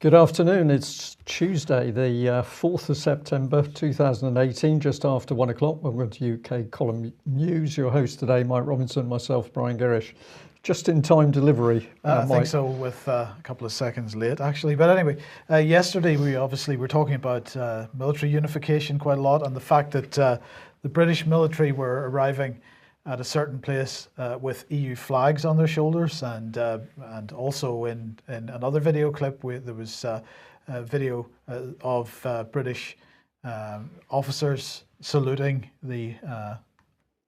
Good afternoon. It's Tuesday, the 4th of September 2018, just after 1 o'clock. Welcome to UK Column News. Your host today, Mike Robinson, myself, Brian Gerrish. Just in time delivery. I think so, with a couple of seconds late, actually. But anyway, yesterday we obviously were talking about military unification quite a lot, and the fact that the British military were arriving at a certain place with EU flags on their shoulders, and also in another video clip there was a video of British officers saluting the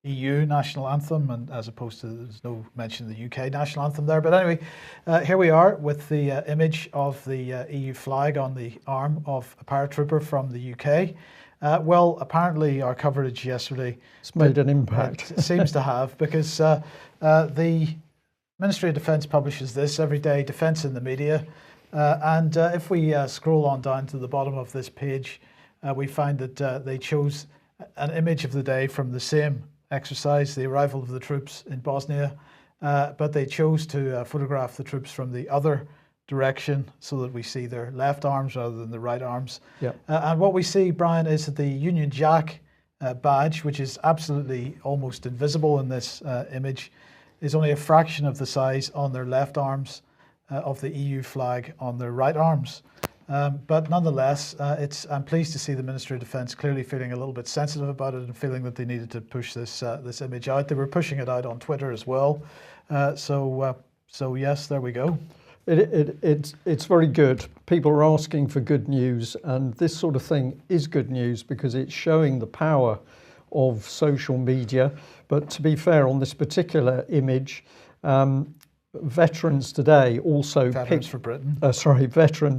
EU national anthem, and as opposed to, there's no mention of the UK national anthem there. But anyway, here we are with the image of the EU flag on the arm of a paratrooper from the UK. Well, apparently our coverage yesterday... It's made an impact. It seems to have, because the Ministry of Defence publishes this every day, Defence in the Media. And if we scroll on down to the bottom of this page, we find that they chose an image of the day from the same exercise, the arrival of the troops in Bosnia. But they chose to photograph the troops from the other direction so that we see their left arms rather than the right arms. Yep. And what we see, Brian, is that the Union Jack badge, which is absolutely almost invisible in this image, is only a fraction of the size on their left arms of the EU flag on their right arms. But nonetheless, I'm pleased to see the Ministry of Defence clearly feeling a little bit sensitive about it and feeling that they needed to push this image out. They were pushing it out on Twitter as well. So yes, there we go. It's very good. People are asking for good news, and this sort of thing is good news because it's showing the power of social media. But to be fair, on this particular image, Veterans Today also Veterans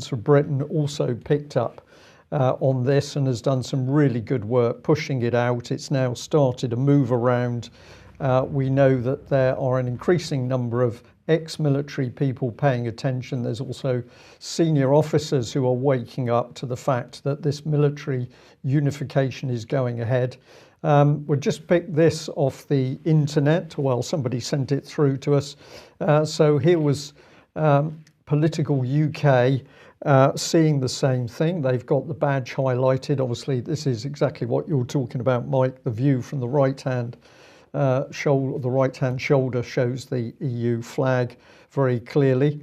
for Britain also picked up on this and has done some really good work pushing it out. It's now started to move around. We know that there are an increasing number of ex-military people paying attention. There's also senior officers who are waking up to the fact that this military unification is going ahead. We'll just pick this off the internet. Well, somebody sent it through to us. So here was Political UK seeing the same thing. They've got the badge highlighted. Obviously, this is exactly what you're talking about, Mike. The view from the right-hand shoulder shows the EU flag very clearly.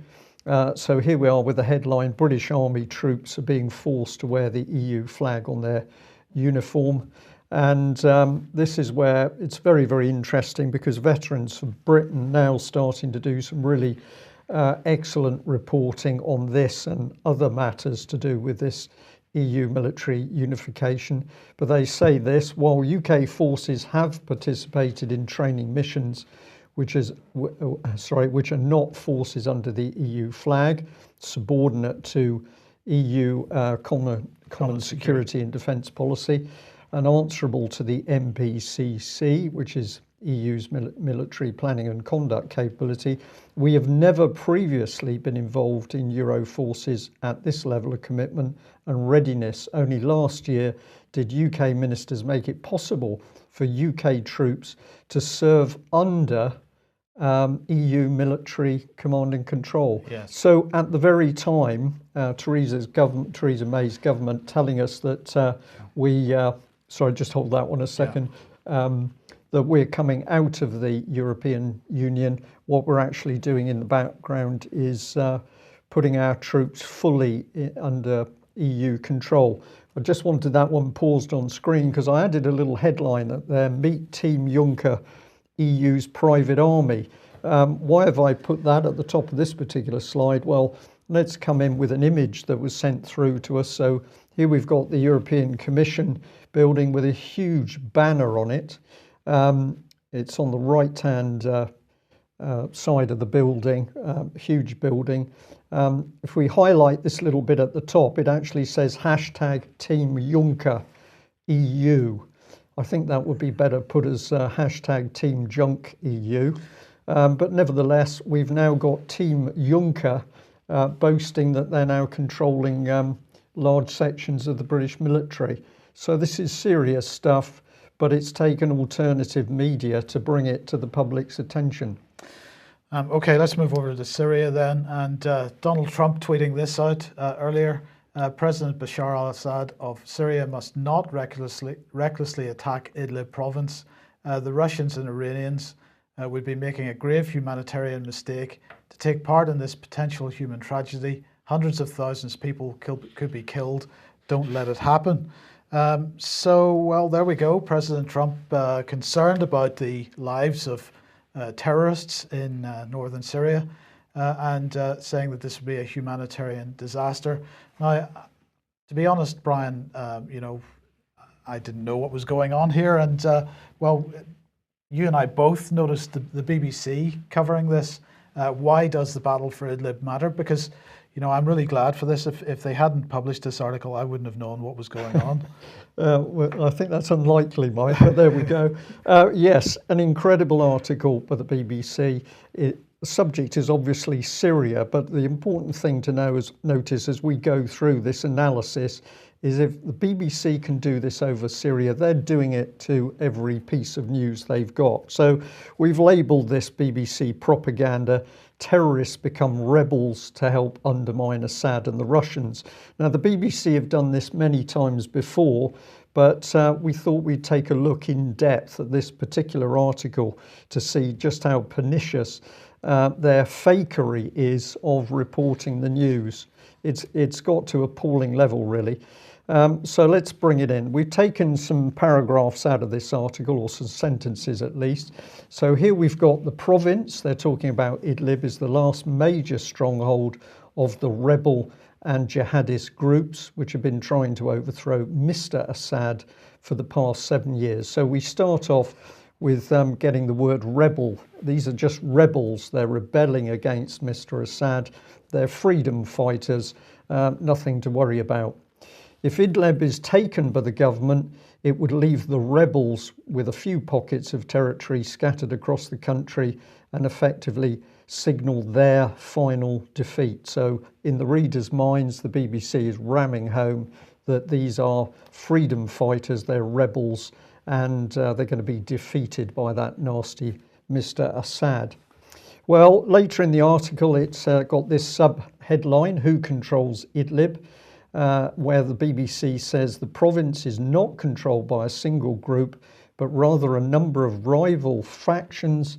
So here we are with the headline, British Army troops are being forced to wear the EU flag on their uniform. And this is where it's very, very interesting, because Veterans for Britain now starting to do some really excellent reporting on this and other matters to do with this EU military unification. But they say this: while UK forces have participated in training missions which are not forces under the EU flag, subordinate to EU common security and defence policy, and answerable to the MPCC, which is EU's military planning and conduct capability, we have never previously been involved in Euro forces at this level of commitment and readiness. Only last year did UK ministers make it possible for UK troops to serve under EU military command and control. Yes. So at the very time, Theresa May's government telling us that just hold that one a second. Yeah. That we're coming out of the European Union, what we're actually doing in the background is putting our troops fully under EU control. I just wanted that one paused on screen because I added a little headline that there, Meet Team Juncker, EU's private army. Why have I put that at the top of this particular slide? Well, let's come in with an image that was sent through to us. So here we've got the European Commission building with a huge banner on it. It's on the right-hand side of the building, huge building. If we highlight this little bit at the top, it actually says hashtag Team Juncker EU. I think that would be better put as hashtag Team Junk EU. But nevertheless, we've now got Team Juncker boasting that they're now controlling large sections of the British military. So this is serious stuff, but it's taken alternative media to bring it to the public's attention. Okay, let's move over to Syria then. And Donald Trump tweeting this out earlier. President Bashar al-Assad of Syria must not recklessly attack Idlib province. The Russians and Iranians would be making a grave humanitarian mistake to take part in this potential human tragedy. Hundreds of thousands of people could be killed. Don't let it happen. Well, there we go. President Trump concerned about the lives of terrorists in northern Syria and saying that this would be a humanitarian disaster. Now, to be honest, Brian, I didn't know what was going on here. And well, you and I both noticed the BBC covering this. Why does the battle for Idlib matter? Because, I'm really glad for this. If they hadn't published this article, I wouldn't have known what was going on. Well, I think that's unlikely, Mike, but there we go. Yes, an incredible article by the BBC. The subject is obviously Syria, but the important thing to notice as we go through this analysis is if the BBC can do this over Syria, they're doing it to every piece of news they've got. So we've labelled this BBC propaganda. Terrorists become rebels to help undermine Assad and the Russians. Now, the BBC have done this many times before, but we thought we'd take a look in depth at this particular article to see just how pernicious their fakery is of reporting the news. It's got to appalling level, really. So let's bring it in. We've taken some paragraphs out of this article, or some sentences at least. So here we've got the province. They're talking about Idlib is the last major stronghold of the rebel and jihadist groups, which have been trying to overthrow Mr. Assad for the past 7 years. So we start off with getting the word rebel. These are just rebels. They're rebelling against Mr. Assad. They're freedom fighters, nothing to worry about. If Idlib is taken by the government, it would leave the rebels with a few pockets of territory scattered across the country and effectively signal their final defeat. So in the readers' minds, the BBC is ramming home that these are freedom fighters, they're rebels, and they're going to be defeated by that nasty Mr. Assad. Well, later in the article, it's got this sub-headline, Who Controls Idlib? Where the BBC says the province is not controlled by a single group, but rather a number of rival factions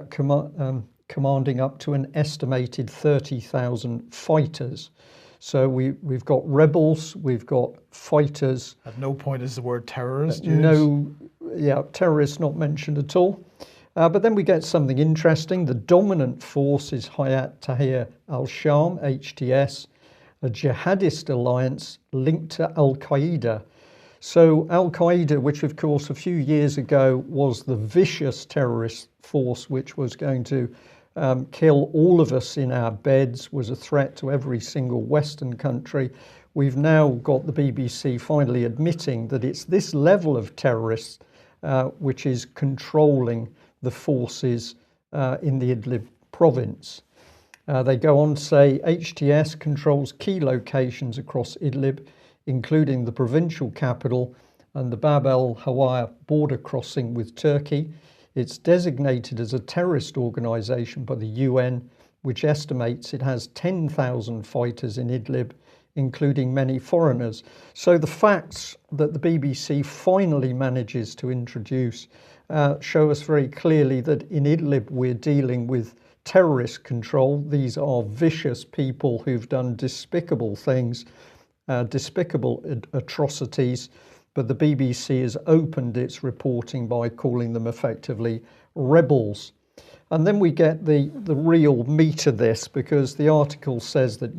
commanding up to an estimated 30,000 fighters. So we've got rebels, we've got fighters. At no point is the word terrorist used. No, terrorists not mentioned at all. But then we get something interesting. The dominant force is Hayat Tahrir al-Sham, HTS, a jihadist alliance linked to Al-Qaeda. So Al-Qaeda, which of course a few years ago was the vicious terrorist force which was going to kill all of us in our beds, was a threat to every single Western country. We've now got the BBC finally admitting that it's this level of terrorists which is controlling the forces in the Idlib province. They go on to say HTS controls key locations across Idlib, including the provincial capital and the Bab el-Hawa border crossing with Turkey. It's designated as a terrorist organisation by the UN, which estimates it has 10,000 fighters in Idlib, including many foreigners. So the facts that the BBC finally manages to introduce show us very clearly that in Idlib we're dealing with terrorist control. These are vicious people who've done despicable things, despicable atrocities, but the BBC has opened its reporting by calling them effectively rebels. And then we get the real meat of this, because the article says that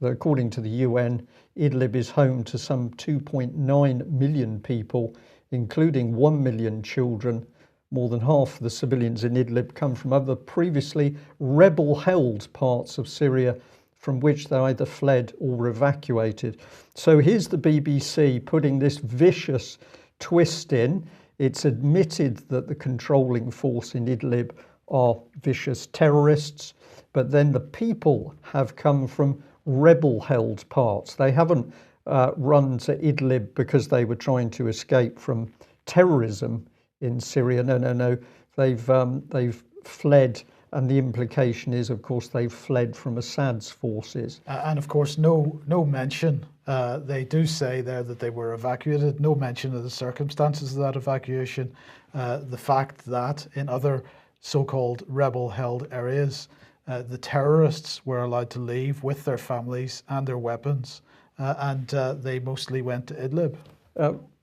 according to the UN, Idlib is home to some 2.9 million people, including 1 million children. More than half of the civilians in Idlib come from other previously rebel-held parts of Syria from which they either fled or were evacuated. So here's the BBC putting this vicious twist in. It's admitted that the controlling force in Idlib are vicious terrorists, but then the people have come from rebel-held parts. They haven't run to Idlib because they were trying to escape from terrorism in Syria. No. They've fled And the implication is, of course, they've fled from Assad's forces. And of course, no mention. They do say there that they were evacuated. No mention of the circumstances of that evacuation. The fact that in other so-called rebel-held areas, the terrorists were allowed to leave with their families and their weapons, and they mostly went to Idlib.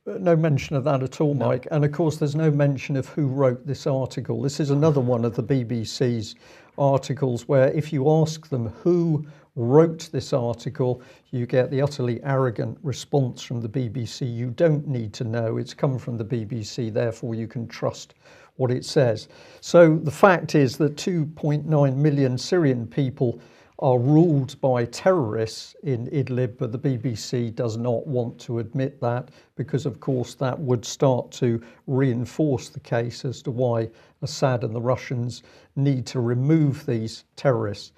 No mention of that at all, Mike. No. And of course, there's no mention of who wrote this article. This is another one of the BBC's articles where if you ask them who wrote this article, you get the utterly arrogant response from the BBC. You don't need to know. It's come from the BBC, therefore you can trust what it says. So the fact is that 2.9 million Syrian people are ruled by terrorists in Idlib, but the BBC does not want to admit that because, of course, that would start to reinforce the case as to why Assad and the Russians need to remove these terrorists.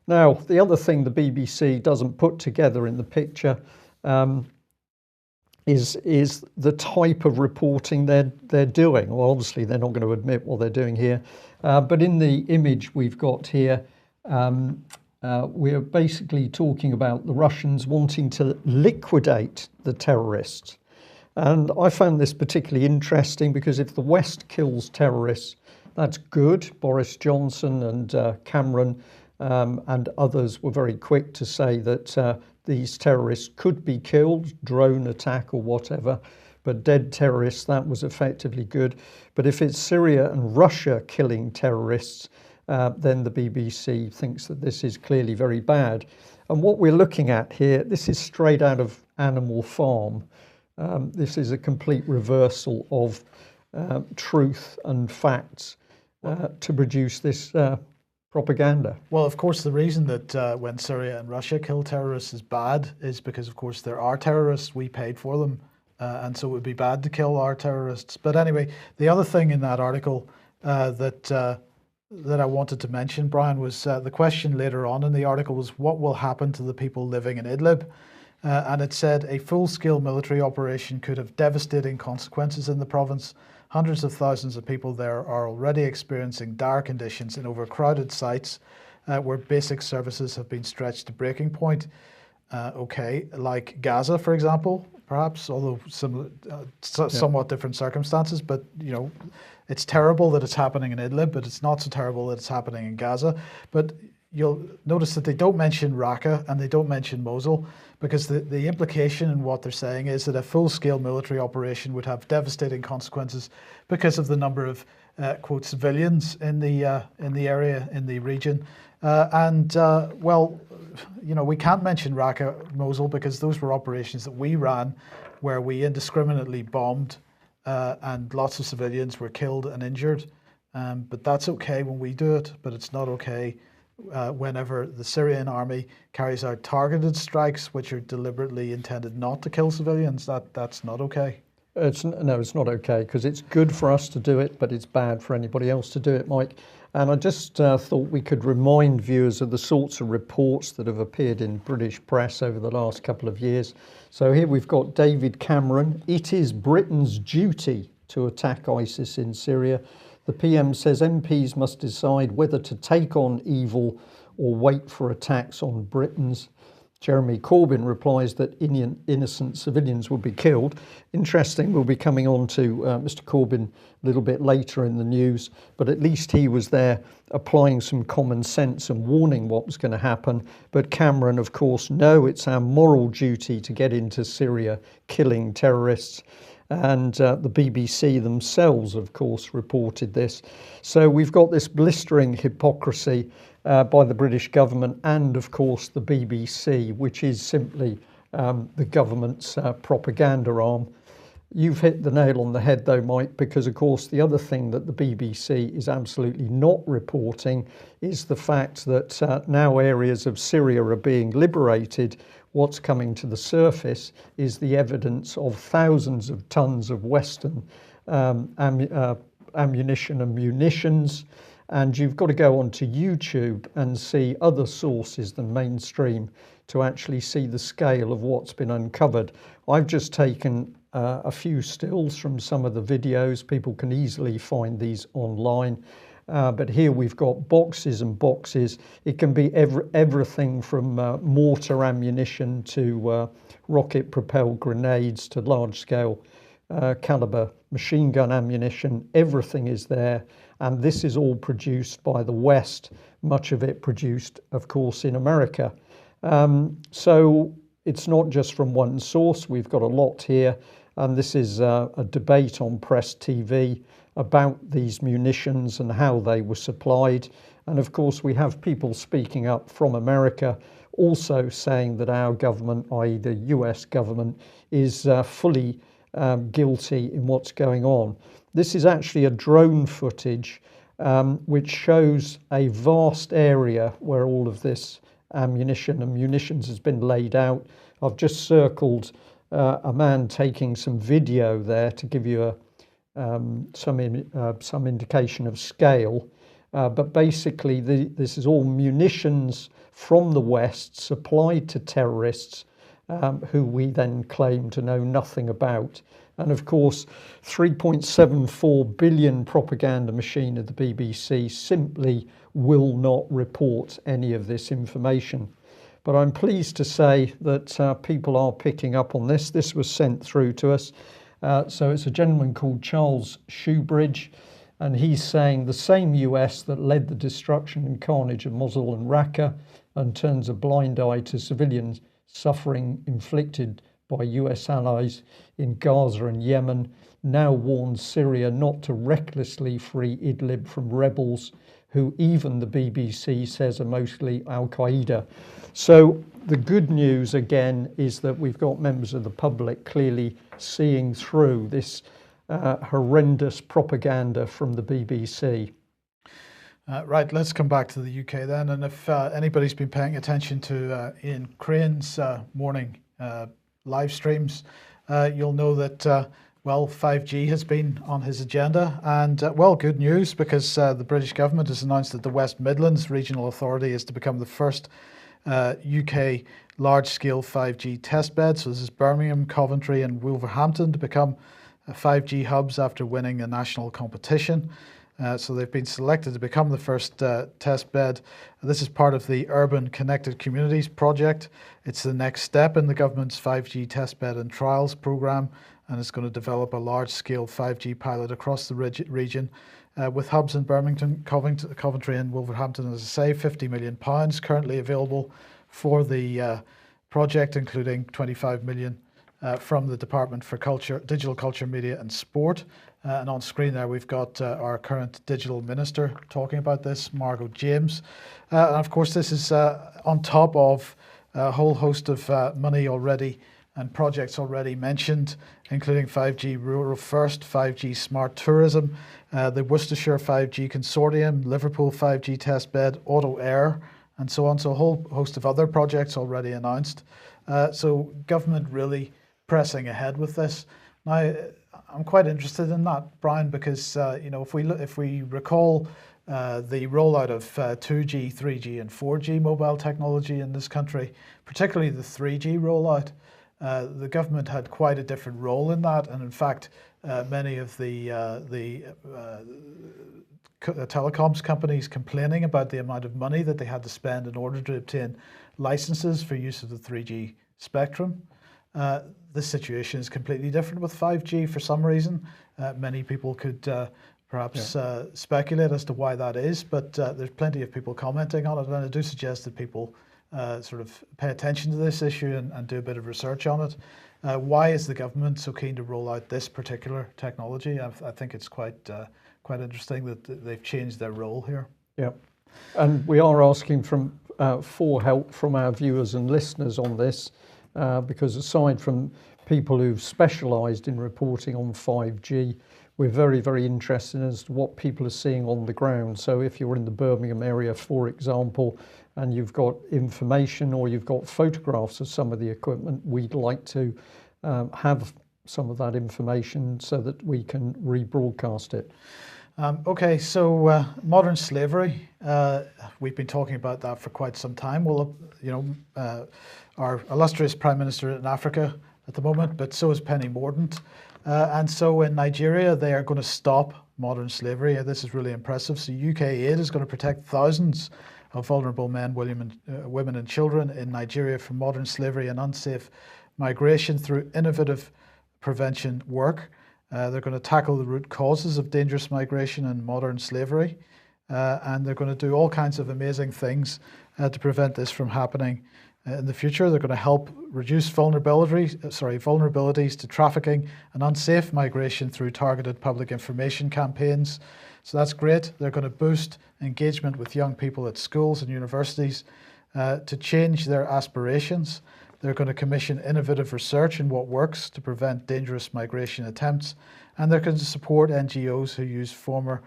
Now, the other thing the BBC doesn't put together in the picture is the type of reporting they're doing. Well, obviously, they're not going to admit what they're doing here, but in the image we've got here, we're basically talking about the Russians wanting to liquidate the terrorists. And I found this particularly interesting because if the West kills terrorists, that's good. Boris Johnson and Cameron and others were very quick to say that these terrorists could be killed, drone attack or whatever, but dead terrorists, that was effectively good. But if it's Syria and Russia killing terrorists, then the BBC thinks that this is clearly very bad. And what we're looking at here, this is straight out of Animal Farm. This is a complete reversal of truth and facts to produce this propaganda. Well, of course, the reason that when Syria and Russia kill terrorists is bad is because, of course, there are terrorists. We paid for them. And so it would be bad to kill our terrorists. But anyway, the other thing in that article that I wanted to mention, Brian, was the question later on in the article was what will happen to the people living in Idlib? And it said a full-scale military operation could have devastating consequences in the province. Hundreds of thousands of people there are already experiencing dire conditions in overcrowded sites where basic services have been stretched to breaking point. Okay, like Gaza, for example, perhaps, although somewhat different circumstances, but you know, it's terrible that it's happening in Idlib, but it's not so terrible that it's happening in Gaza. But you'll notice that they don't mention Raqqa and they don't mention Mosul, because the implication in what they're saying is that a full-scale military operation would have devastating consequences because of the number of quote civilians in the area, in the region, well, you know, we can't mention Raqqa, Mosul, because those were operations that we ran where we indiscriminately bombed and lots of civilians were killed and injured. But that's okay when we do it, but it's not okay whenever the Syrian army carries out targeted strikes which are deliberately intended not to kill civilians. That's not okay. No, it's not okay, because it's good for us to do it, but it's bad for anybody else to do it, Mike. And I just thought we could remind viewers of the sorts of reports that have appeared in British press over the last couple of years. So here we've got David Cameron. It is Britain's duty to attack ISIS in Syria. The PM says MPs must decide whether to take on evil or wait for attacks on Britons. Jeremy Corbyn replies that innocent civilians will be killed. Interesting, we'll be coming on to Mr. Corbyn a little bit later in the news, but at least he was there applying some common sense and warning what was going to happen. But Cameron, of course, no, it's our moral duty to get into Syria killing terrorists. And the BBC themselves, of course, reported this. So we've got this blistering hypocrisy by the British government and, of course, the BBC, which is simply the government's propaganda arm. You've hit the nail on the head, though, Mike, because, of course, the other thing that the BBC is absolutely not reporting is the fact that now areas of Syria are being liberated. What's coming to the surface is the evidence of thousands of tons of Western ammunition and munitions. And you've got to go onto YouTube and see other sources than mainstream to actually see the scale of what's been uncovered. I've just taken a few stills from some of the videos. People can easily find these online. But here we've got boxes and boxes. It can be everything from mortar ammunition to rocket-propelled grenades to large-scale caliber machine gun ammunition. Everything is there, and this is all produced by the West, much of it produced, of course, in America. So it's not just from one source. We've got a lot here, and this is a debate on Press TV about these munitions and how they were supplied. And of course, we have people speaking up from America also saying that our government, i.e. the US government, is fully guilty in what's going on. This is actually a drone footage which shows a vast area where all of this ammunition and munitions has been laid out. I've just circled a man taking some video there to give you some indication of scale. But basically, this is all munitions from the West supplied to terrorists who we then claim to know nothing about. And of course, 3.74 billion propaganda machine of the BBC simply will not report any of this information. But I'm pleased to say that people are picking up on this. This was sent through to us. So it's a gentleman called Charles Shoebridge, and he's saying the same US that led the destruction and carnage of Mosul and Raqqa and turns a blind eye to civilian suffering inflicted by US allies in Gaza and Yemen now warns Syria not to recklessly free Idlib from rebels who even the BBC says are mostly Al-Qaeda. So the good news again is that we've got members of the public clearly seeing through this horrendous propaganda from the BBC. Right, let's come back to the UK then. And if anybody's been paying attention to Ian Crane's morning live streams, you'll know that, well, 5G has been on his agenda. And, well, good news, because the British government has announced that the West Midlands Regional Authority is to become the first UK large-scale 5G testbed. So this is Birmingham, Coventry and Wolverhampton to become 5G hubs after winning a national competition. So they've been selected to become the first test bed. This is part of the Urban Connected Communities project. It's the next step in the government's 5G testbed and trials programme, and it's going to develop a large-scale 5G pilot across the region with hubs in Birmingham, Coventry and Wolverhampton. As I say, £50 million currently available for the project, including 25 million from the Department for Culture, Digital Culture, Media and Sport. And on screen there, we've got our current digital minister talking about this, Margot James. And of course, this is on top of a whole host of money already and projects already mentioned, including 5G Rural First, 5G Smart Tourism, the Worcestershire 5G Consortium, Liverpool 5G Testbed, Auto Air, and so on. So a whole host of other projects already announced. So government really pressing ahead with this. Now, I'm quite interested in that, Brian, because you know, if we recall the rollout of 2G, 3G, and 4G mobile technology in this country, particularly the 3G rollout, the government had quite a different role in that, and in fact, many of the telecoms companies complaining about the amount of money that they had to spend in order to obtain licenses for use of the 3G spectrum. This situation is completely different with 5G for some reason. Many people could perhaps speculate as to why that is, but there's plenty of people commenting on it, and I do suggest that people sort of pay attention to this issue and do a bit of research on it. Why is the government so keen to roll out this particular technology? I think it's quite interesting that they've changed their role here. Yeah, and we are asking for help from our viewers and listeners on this. Because aside from people who've specialised in reporting on 5G, we're very, very interested as to what people are seeing on the ground. So if you're in the Birmingham area, for example, and you've got information or you've got photographs of some of the equipment, we'd like to have some of that information so that we can rebroadcast it. Okay, so modern slavery, we've been talking about that for quite some time. Well, you know, our illustrious Prime Minister in Africa at the moment, but so is Penny Mordaunt. And so in Nigeria, they are going to stop modern slavery. This is really impressive. So UK aid is going to protect thousands of vulnerable men, women and children in Nigeria from modern slavery and unsafe migration through innovative prevention work. They're going to tackle the root causes of dangerous migration and modern slavery. And they're going to do all kinds of amazing things to prevent this from happening in the future. They're going to help reduce vulnerabilities to trafficking and unsafe migration through targeted public information campaigns. So that's great. They're going to boost engagement with young people at schools and universities to change their aspirations. They're going to commission innovative research in what works to prevent dangerous migration attempts. And they're going to support NGOs who use former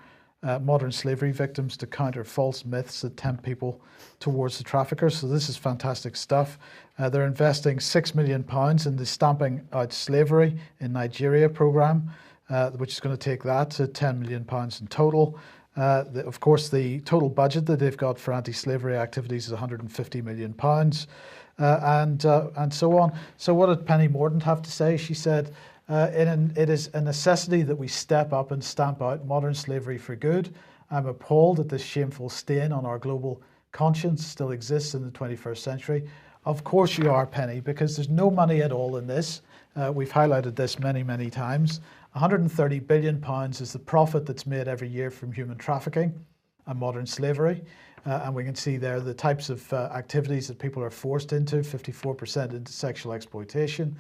modern slavery victims to counter false myths that tempt people towards the traffickers. So this is fantastic stuff. They're investing £6 million in the Stamping Out Slavery in Nigeria programme, which is going to take that to £10 million in total. Of course, the total budget that they've got for anti-slavery activities is £150 million, and so on. So what did Penny Mordaunt have to say? She said, it is a necessity that we step up and stamp out modern slavery for good. I'm appalled that this shameful stain on our global conscience still exists in the 21st century. Of course you are, Penny, because there's no money at all in this. We've highlighted this many, many times. £130 billion is the profit that's made every year from human trafficking and modern slavery. And we can see there the types of activities that people are forced into: 54% into sexual exploitation,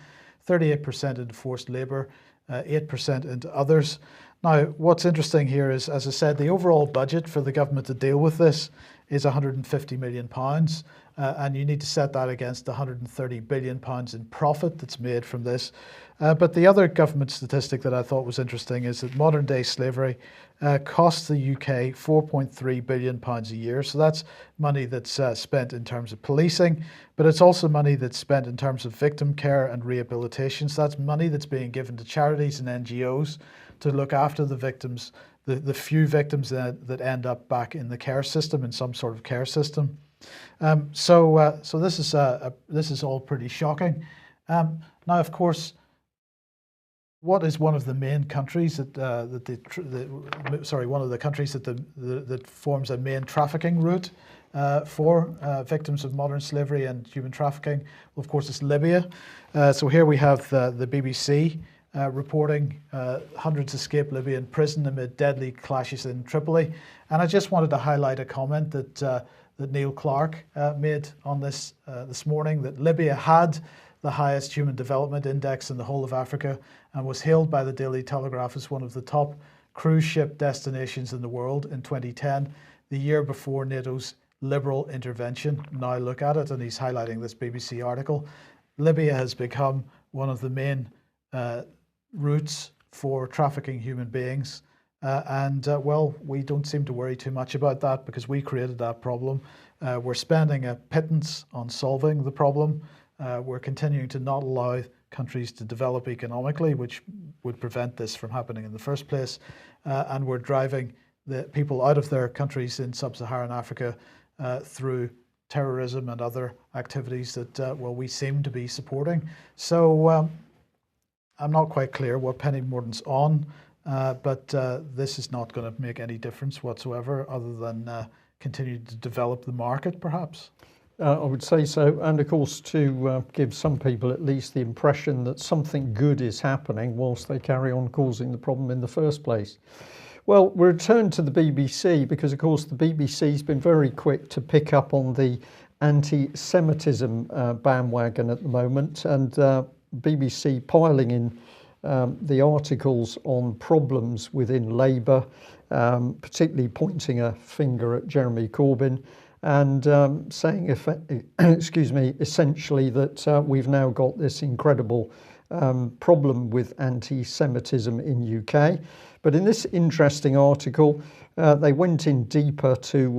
38% into forced labour, 8% into others. Now, what's interesting here is, as I said, the overall budget for the government to deal with this is £150 million. And you need to set that against the £130 billion in profit that's made from this. But the other government statistic that I thought was interesting is that modern day slavery costs the UK £4.3 billion a year. So that's money that's spent in terms of policing, but it's also money that's spent in terms of victim care and rehabilitation. So that's money that's being given to charities and NGOs to look after the victims, the few victims that end up back in the care system, in some sort of care system. So this is all pretty shocking. Now, of course, what is one of the main countries that one of the countries that forms a main trafficking route for victims of modern slavery and human trafficking? Well, of course, it's Libya. So here we have the BBC reporting hundreds escape Libyan prison amid deadly clashes in Tripoli. And I just wanted to highlight a comment that Neil Clark made on this morning, that Libya had the highest human development index in the whole of Africa and was hailed by the Daily Telegraph as one of the top cruise ship destinations in the world in 2010, the year before NATO's liberal intervention. Now look at it, and he's highlighting this BBC article. Libya has become one of the main routes for trafficking human beings. Well, we don't seem to worry too much about that because we created that problem. We're spending a pittance on solving the problem. We're continuing to not allow countries to develop economically, which would prevent this from happening in the first place. And we're driving the people out of their countries in sub-Saharan Africa through terrorism and other activities that, well, we seem to be supporting. So I'm not quite clear what Penny Mordaunt's on, but this is not going to make any difference whatsoever other than continue to develop the market, perhaps. I would say so, and of course to give some people at least the impression that something good is happening whilst they carry on causing the problem in the first place. Well, we'll return to the BBC because of course the BBC's been very quick to pick up on the anti-Semitism bandwagon at the moment, and BBC piling in the articles on problems within Labour, particularly pointing a finger at Jeremy Corbyn, and saying, essentially that we've now got this incredible problem with anti-Semitism in UK. But in this interesting article, they went in deeper to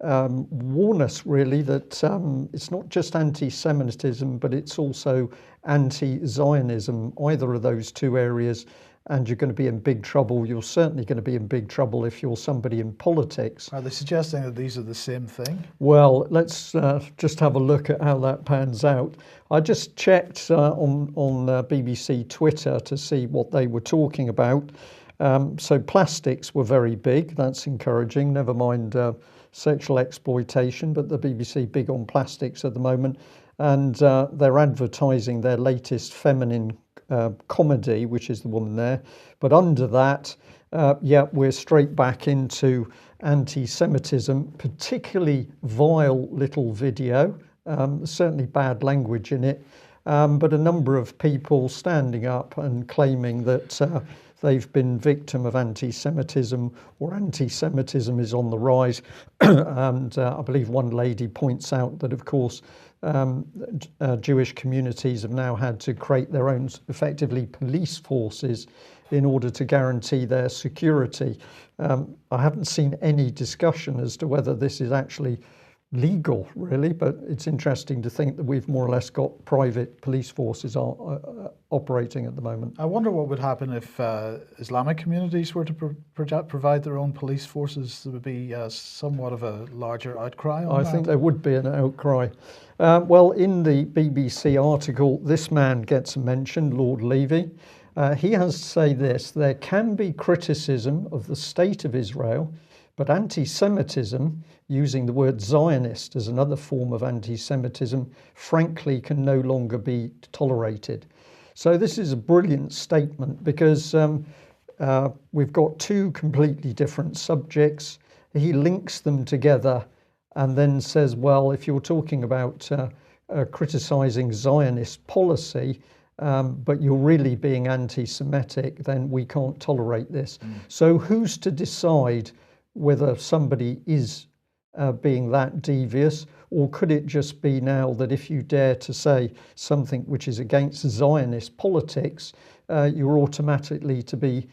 warn us really that it's not just anti-Semitism, but it's also anti-Zionism, either of those two areas, and you're going to be in big trouble. You're certainly going to be in big trouble if you're somebody in politics. Are they suggesting that these are the same thing? Well, let's just have a look at how that pans out. I just checked on BBC Twitter to see what they were talking about. So plastics were very big. That's encouraging. Never mind sexual exploitation, but the BBC big on plastics at the moment. And they're advertising their latest feminine comedy, which is the woman there. But under that, yeah, we're straight back into anti-Semitism, particularly vile little video, certainly bad language in it, but a number of people standing up and claiming that they've been victim of anti-Semitism, or anti-Semitism is on the rise. And I believe one lady points out that, of course, Jewish communities have now had to create their own, effectively, police forces in order to guarantee their security. I haven't seen any discussion as to whether this is actually legal, really, but it's interesting to think that we've more or less got private police forces operating at the moment. I wonder what would happen if Islamic communities were to provide their own police forces. There would be somewhat of a larger outcry on that. I think there would be an outcry. Well, in the BBC article, this man gets mentioned, Lord Levy. He has to say this: there can be criticism of the state of Israel, but anti-Semitism, using the word Zionist as another form of anti-Semitism, frankly can no longer be tolerated. So this is a brilliant statement, because we've got two completely different subjects. He links them together and then says, well, if you're talking about criticising Zionist policy, but you're really being anti-Semitic, then we can't tolerate this. So who's to decide whether somebody is being that devious, or could it just be now that if you dare to say something which is against Zionist politics, you're automatically to be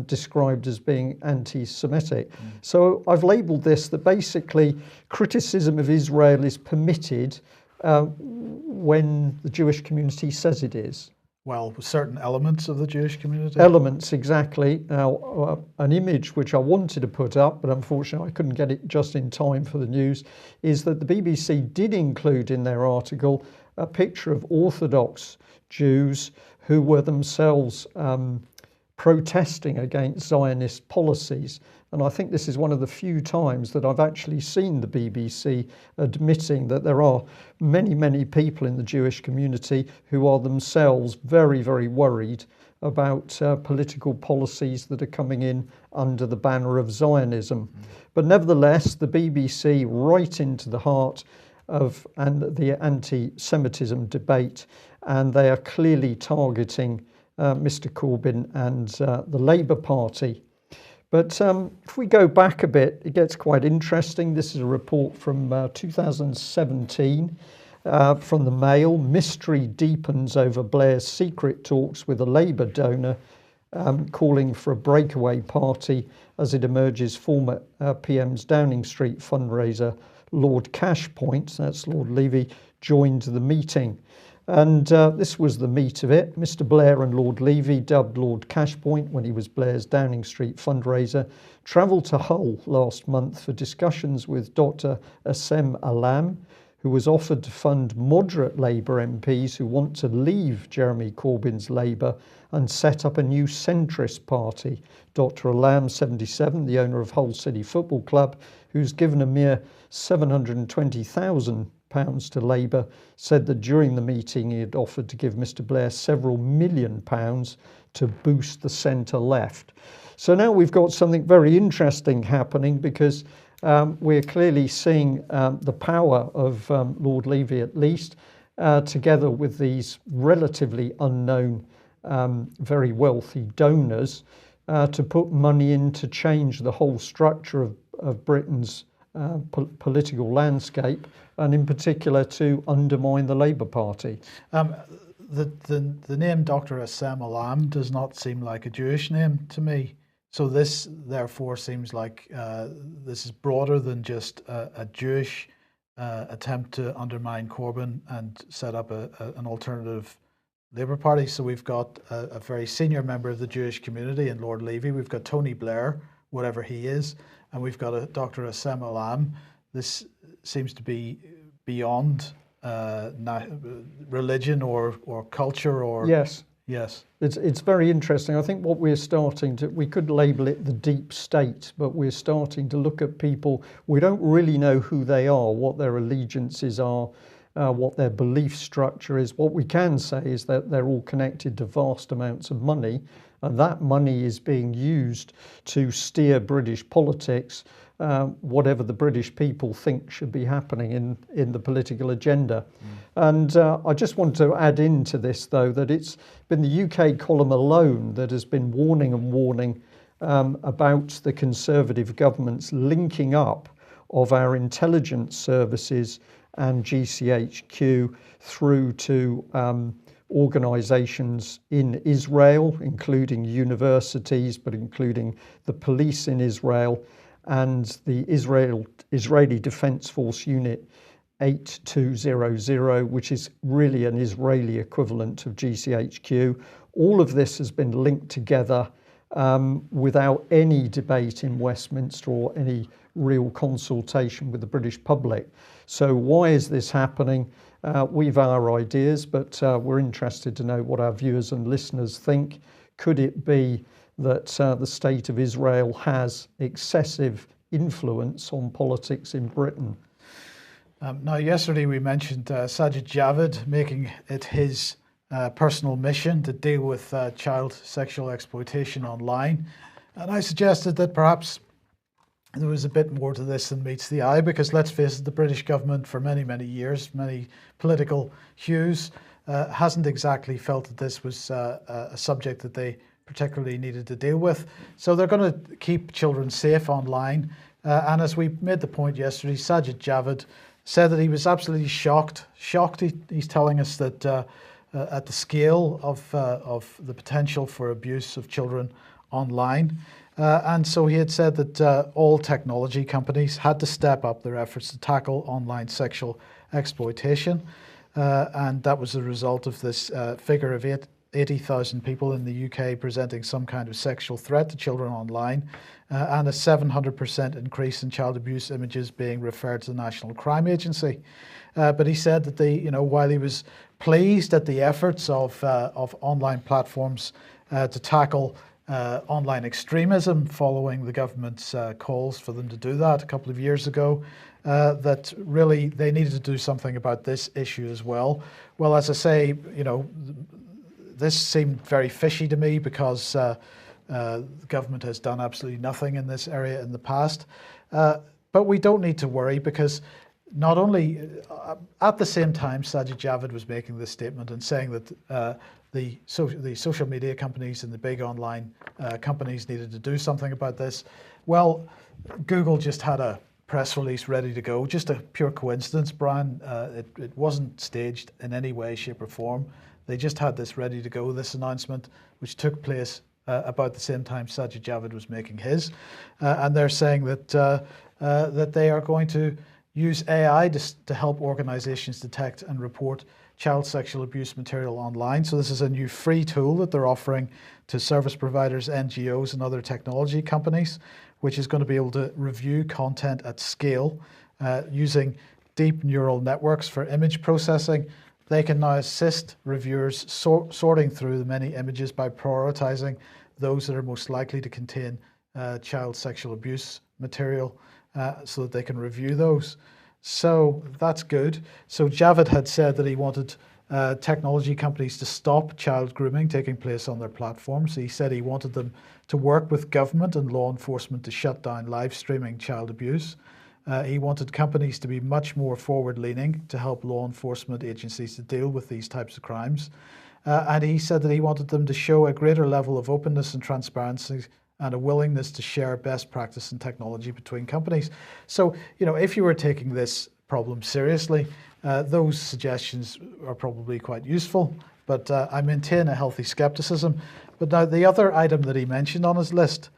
described as being anti-Semitic? So I've labelled this that basically criticism of Israel is permitted when the Jewish community says it is. Well, certain elements of the Jewish community? Elements, exactly. Now, an image which I wanted to put up, but unfortunately I couldn't get it just in time for the news, is that the BBC did include in their article a picture of Orthodox Jews who were themselves protesting against Zionist policies. And I think this is one of the few times that I've actually seen the BBC admitting that there are many, many people in the Jewish community who are themselves very, very worried about political policies that are coming in under the banner of Zionism. But nevertheless, the BBC, right into the heart of the anti-Semitism debate, and they are clearly targeting Mr. Corbyn and the Labour Party. But if we go back a bit, it gets quite interesting. This is a report from 2017 from the Mail. Mystery deepens over Blair's secret talks with a Labour donor, calling for a breakaway party as it emerges former PM's Downing Street fundraiser, Lord Cashpoint, that's Lord Levy, joined the meeting. And this was the meat of it. Mr. Blair and Lord Levy, dubbed Lord Cashpoint when he was Blair's Downing Street fundraiser, travelled to Hull last month for discussions with Dr. Assem Alam, who was offered to fund moderate Labour MPs who want to leave Jeremy Corbyn's Labour and set up a new centrist party. Dr. Alam, 77, the owner of Hull City Football Club, who's given a mere £720,000 to Labour, said that during the meeting he had offered to give Mr. Blair several £1 million to boost the centre left. So now we've got something very interesting happening, because we're clearly seeing the power of Lord Levy, at least, together with these relatively unknown, very wealthy donors, to put money in to change the whole structure of Britain's political landscape, and in particular to undermine the Labour Party. The name Dr. Assem Alam does not seem like a Jewish name to me. So this therefore seems like this is broader than just a Jewish attempt to undermine Corbyn and set up an alternative Labour Party. So we've got a very senior member of the Jewish community in Lord Levy. We've got Tony Blair, whatever he is, and we've got a Dr. Assem Alam. This seems to be beyond religion or culture or yes. Yes. It's very interesting. I think what we're starting to, we could label it the deep state, but we're starting to look at people. We don't really know who they are, what their allegiances are, what their belief structure is. What we can say is that they're all connected to vast amounts of money, and that money is being used to steer British politics, whatever the British people think should be happening in the political agenda. And I just want to add into this, though, that it's been the UK column alone that has been warning and warning about the Conservative government's linking up of our intelligence services and GCHQ through to organisations in Israel, including universities, but including the police in Israel and the Israeli Defence Force Unit 8200, which is really an Israeli equivalent of GCHQ. All of this has been linked together without any debate in Westminster or any real consultation with the British public. So why is this happening? We've our ideas, but we're interested to know what our viewers and listeners think. Could it be that the state of Israel has excessive influence on politics in Britain? Now, yesterday we mentioned Sajid Javid making it his personal mission to deal with child sexual exploitation online. And I suggested that perhaps there was a bit more to this than meets the eye, because let's face it, the British government for many, many years, many political hues, hasn't exactly felt that this was a subject that they particularly needed to deal with. So they're going to keep children safe online. And as we made the point yesterday, Sajid Javid said that he was absolutely shocked. He's telling us that at the scale of the potential for abuse of children online. And so he had said that all technology companies had to step up their efforts to tackle online sexual exploitation. And that was the result of this figure of 80,000 people in the UK presenting some kind of sexual threat to children online, and a 700% increase in child abuse images being referred to the National Crime Agency. But he said that while he was pleased at the efforts of online platforms to tackle online extremism following the government's calls for them to do that a couple of years ago, that really they needed to do something about this issue as well. Well, as I say, this seemed very fishy to me, because the government has done absolutely nothing in this area in the past. But we don't need to worry, because not only at the same time Sajid Javid was making this statement and saying that the social media companies and the big online companies needed to do something about this. Well, Google just had a press release ready to go. Just a pure coincidence, Brian. It wasn't staged in any way, shape or form. They just had this ready to go, this announcement, which took place about the same time Sajid Javid was making his. And they're saying that that they are going to use AI to help organizations detect and report child sexual abuse material online. So this is a new free tool that they're offering to service providers, NGOs, and other technology companies, which is going to be able to review content at scale using deep neural networks for image processing. They can now assist reviewers sorting through the many images by prioritizing those that are most likely to contain child sexual abuse material, so that they can review those. So that's good. So Javid had said that he wanted technology companies to stop child grooming taking place on their platforms. He said he wanted them to work with government and law enforcement to shut down live streaming child abuse. He wanted companies to be much more forward-leaning to help law enforcement agencies to deal with these types of crimes. And he said that he wanted them to show a greater level of openness and transparency and a willingness to share best practice and technology between companies. So, if you were taking this problem seriously, those suggestions are probably quite useful, but I maintain a healthy skepticism. But now the other item that he mentioned on his list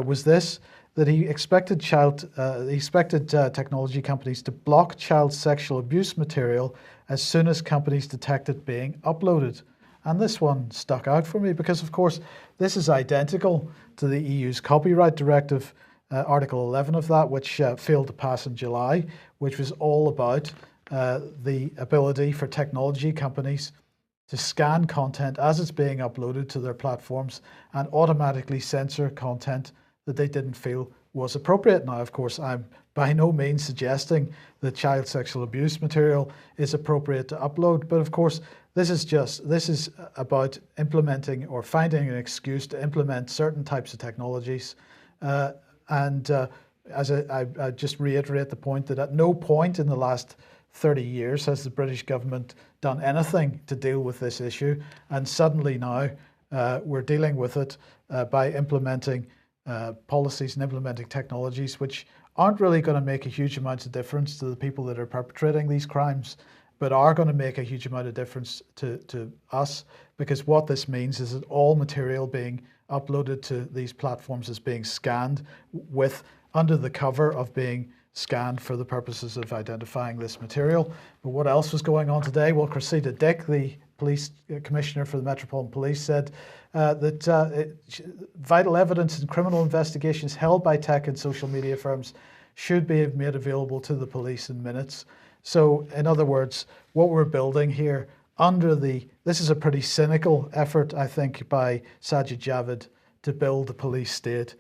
was this, that he expected technology companies to block child sexual abuse material as soon as companies detect it being uploaded. And this one stuck out for me because, of course, this is identical to the EU's copyright directive, Article 11 of that, which failed to pass in July, which was all about the ability for technology companies to scan content as it's being uploaded to their platforms and automatically censor content that they didn't feel was appropriate. Now, of course, I'm by no means suggesting that child sexual abuse material is appropriate to upload, but of course, this is about implementing or finding an excuse to implement certain types of technologies. As I just reiterate the point that at no point in the last 30 years has the British government done anything to deal with this issue, and suddenly now we're dealing with it by implementing policies and implementing technologies which aren't really going to make a huge amount of difference to the people that are perpetrating these crimes, but are going to make a huge amount of difference to us, because what this means is that all material being uploaded to these platforms is being scanned under the cover of being scanned for the purposes of identifying this material. But what else was going on today? Well, Cressida Dick, the police commissioner for the Metropolitan Police, said that vital evidence in criminal investigations held by tech and social media firms should be made available to the police in minutes. So, in other words, what we're building here this is a pretty cynical effort, I think, by Sajid Javid to build the police state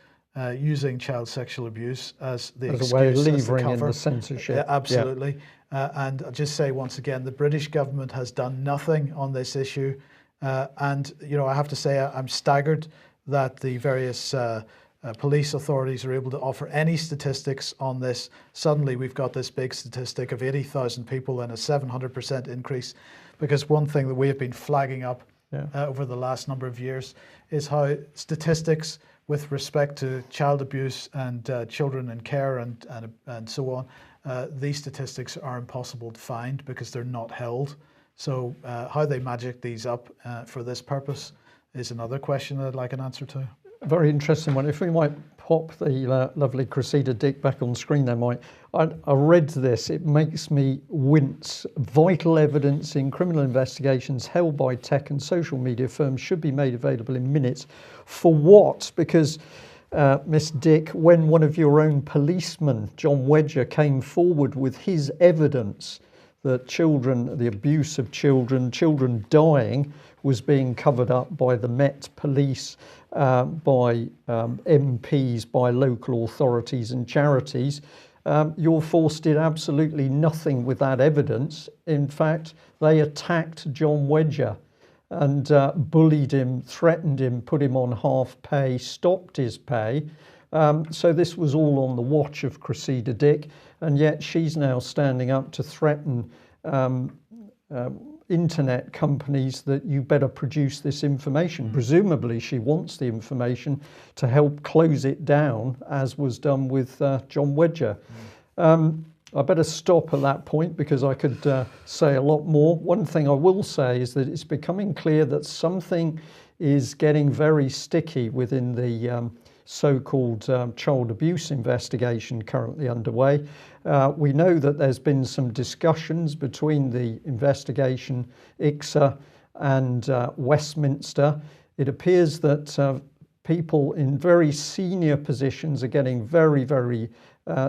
using child sexual abuse as the excuse, a way of as the levering in cover. the censorship. Absolutely. Yeah. And I'll just say once again, the British government has done nothing on this issue. And, you know, I have to say I'm staggered that the various police authorities are able to offer any statistics on this. Suddenly we've got this big statistic of 80,000 people and a 700% increase. Because one thing that we have been flagging up over the last number of years is how statistics with respect to child abuse and children in care and so on, these statistics are impossible to find because they're not held. So how they magic these up for this purpose is another question that I'd like an answer to. A very interesting one. If we might pop the lovely Cressida Dick back on screen there, Mike. I read this. It makes me wince. Vital evidence in criminal investigations held by tech and social media firms should be made available in minutes. For what? Because Miss Dick, when one of your own policemen, John Wedger, came forward with his evidence that the abuse of children dying was being covered up by the Met Police, by MPs, by local authorities and charities, your force did absolutely nothing with that evidence. In fact, they attacked John Wedger and bullied him, threatened him, put him on half pay, stopped his pay. So this was all on the watch of Cressida Dick, and yet she's now standing up to threaten internet companies that you better produce this information. Presumably she wants the information to help close it down, as was done with John Wedger. I better stop at that point because I could say a lot more. One thing I will say is that it's becoming clear that something is getting very sticky within the so-called child abuse investigation currently underway. We know that there's been some discussions between the investigation, ICSA and Westminster. It appears that people in very senior positions are getting very, very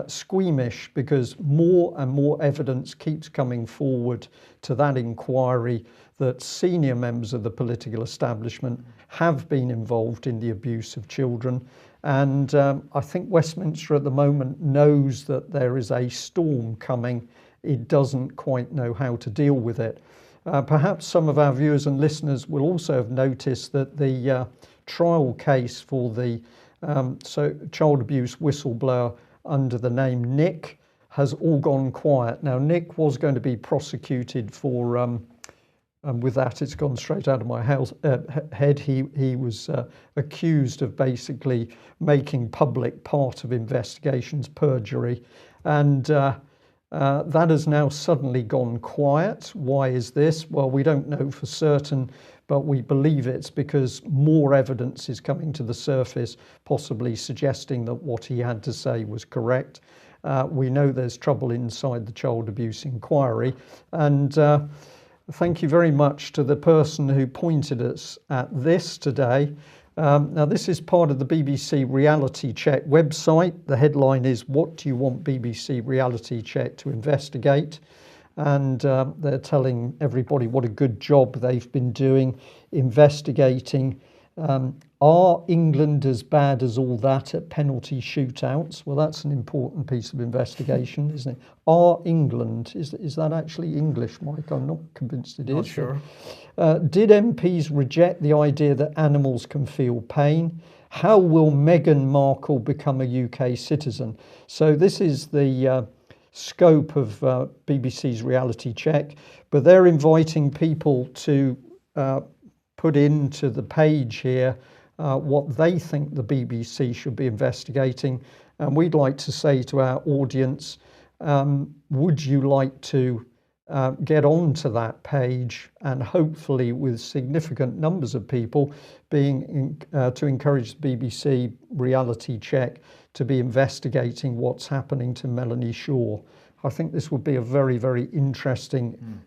squeamish because more and more evidence keeps coming forward to that inquiry that senior members of the political establishment have been involved in the abuse of children. And I think Westminster at the moment knows that there is a storm coming. It doesn't quite know how to deal with it. Perhaps some of our viewers and listeners will also have noticed that the trial case for the child abuse whistleblower under the name Nick has all gone quiet. Now, Nick was going to be prosecuted for and with that, it's gone straight out of my head. He was accused of basically making public part of investigations perjury, and that has now suddenly gone quiet. Why is this? Well, we don't know for certain, but we believe it's because more evidence is coming to the surface, possibly suggesting that what he had to say was correct. We know there's trouble inside the child abuse inquiry, and thank you very much to the person who pointed us at this today. Now, this is part of the BBC Reality Check website. The headline is, "What do you want BBC Reality Check to investigate?" and they're telling everybody what a good job they've been doing investigating. Are England as bad as all that at penalty shootouts? Well, that's an important piece of investigation, isn't it? Are England, is that actually English, Mike? I'm not convinced it is. Not sure. Did MPs reject the idea that animals can feel pain? How will Meghan Markle become a UK citizen? So this is the scope of BBC's reality check, but they're inviting people to put into the page here what they think the BBC should be investigating. And we'd like to say to our audience, would you like to get onto that page, and hopefully with significant numbers of people being to encourage the BBC reality check to be investigating what's happening to Melanie Shaw. I think this would be a very, very interesting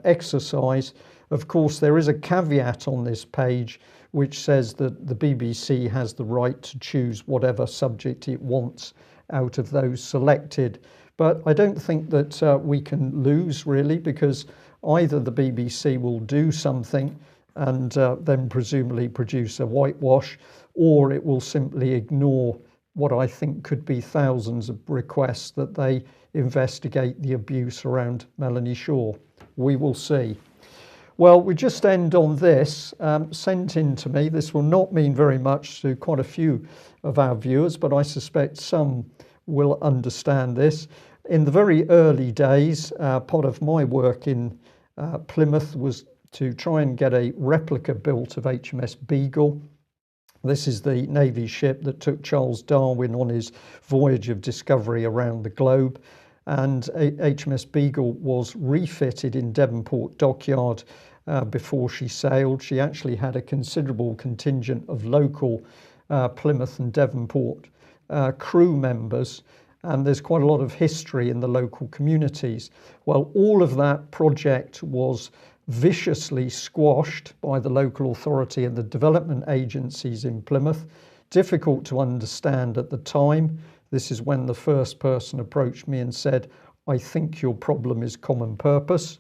exercise. Of course, there is a caveat on this page which says that the BBC has the right to choose whatever subject it wants out of those selected. But I don't think that we can lose, really, because either the BBC will do something and then presumably produce a whitewash, or it will simply ignore what I think could be thousands of requests that they investigate the abuse around Melanie Shaw. We will see. Well, we just end on this, sent in to me. This will not mean very much to quite a few of our viewers, but I suspect some will understand this. In the very early days, part of my work in Plymouth was to try and get a replica built of HMS Beagle. This is the Navy ship that took Charles Darwin on his voyage of discovery around the globe. And HMS Beagle was refitted in Devonport dockyard before she sailed. She actually had a considerable contingent of local Plymouth and Devonport crew members, and there's quite a lot of history in the local communities. Well, all of that project was viciously squashed by the local authority and the development agencies in Plymouth. Difficult to understand at the time. This is when the first person approached me and said, I think your problem is common purpose.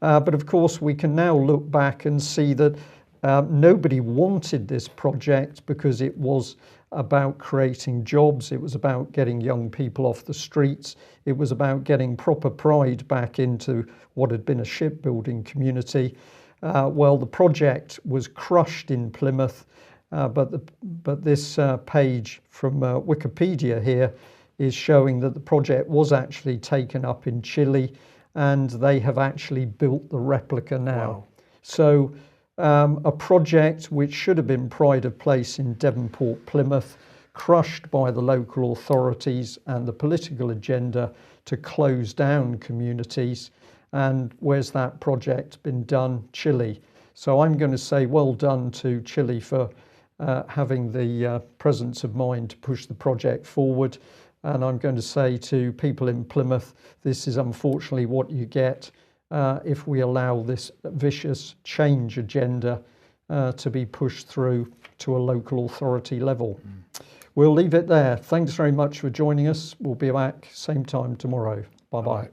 But of course, we can now look back and see that nobody wanted this project because it was about creating jobs. It was about getting young people off the streets. It was about getting proper pride back into what had been a shipbuilding community. Well, the project was crushed in Plymouth, but this page from Wikipedia here is showing that the project was actually taken up in Chile, and they have actually built the replica now. Wow. So a project which should have been pride of place in Devonport, Plymouth, crushed by the local authorities and the political agenda to close down communities. And where's that project been done? Chile. So I'm going to say well done to Chile for having the presence of mind to push the project forward. And I'm going to say to people in Plymouth, this is unfortunately what you get if we allow this vicious change agenda to be pushed through to a local authority level. We'll leave it there. Thanks very much for joining us. We'll be back same time tomorrow. Bye-bye.